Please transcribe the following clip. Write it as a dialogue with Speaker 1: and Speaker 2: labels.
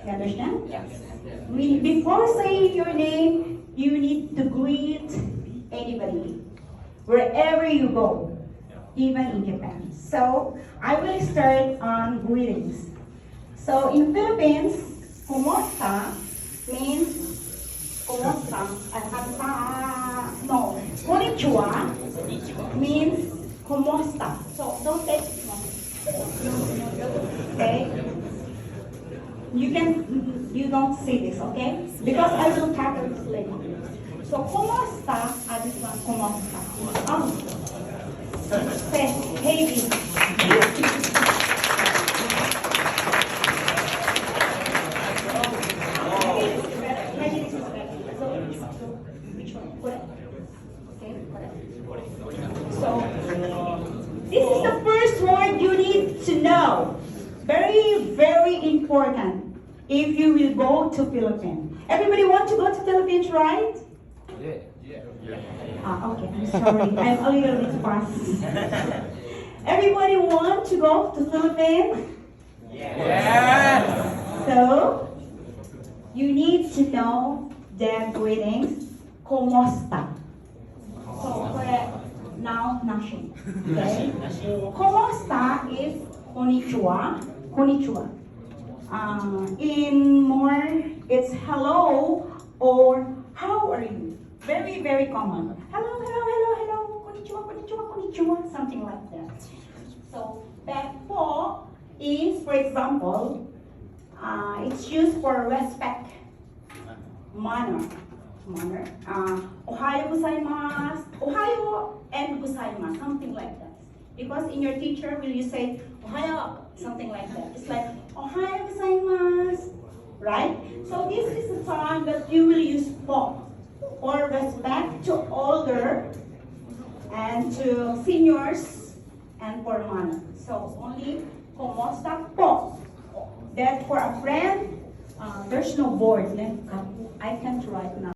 Speaker 1: You understand? Before saying your name, you need to greet anybody, wherever you go, even in Japan. So, I will start on greetings. So, in Philippines, kumusta means kumusta, no, konnichiwa means kumusta. So, don't take okay? You don't say this, okay? Because I will tackle this later. So, kumusta, this one, kumusta. Say, hey, which one? Correct. Okay, correct. So, this is the first word you need to know. Very, very important if you will go to Philippines. Everybody want to go to Philippines, right? Okay, I'm sorry. I'm a little bit fast. Everybody want to go to Philippines?
Speaker 2: Yes.
Speaker 1: So, you need to know their greetings. Kumusta? So, correct. Now, nothing. Okay? Kumusta is konnichiwa. Konnichiwa. In more, it's hello or how are you? Very, very common. Hello, hello, hello, hello. Konnichiwa, konnichiwa, konnichiwa. Something like that. So, back po is, for example, it's used for respect. Manner. Ohayo gozaimasu. Ohayo and gozaimasu. Something like that. Because in your teacher, will you say ohayo? Something like that. It's like ohayo gozaimasu. Right? So this is the time that you will use po for respect to older and to seniors and for manner. So only kumusta po. That for a friend, there's no board. I can't write now.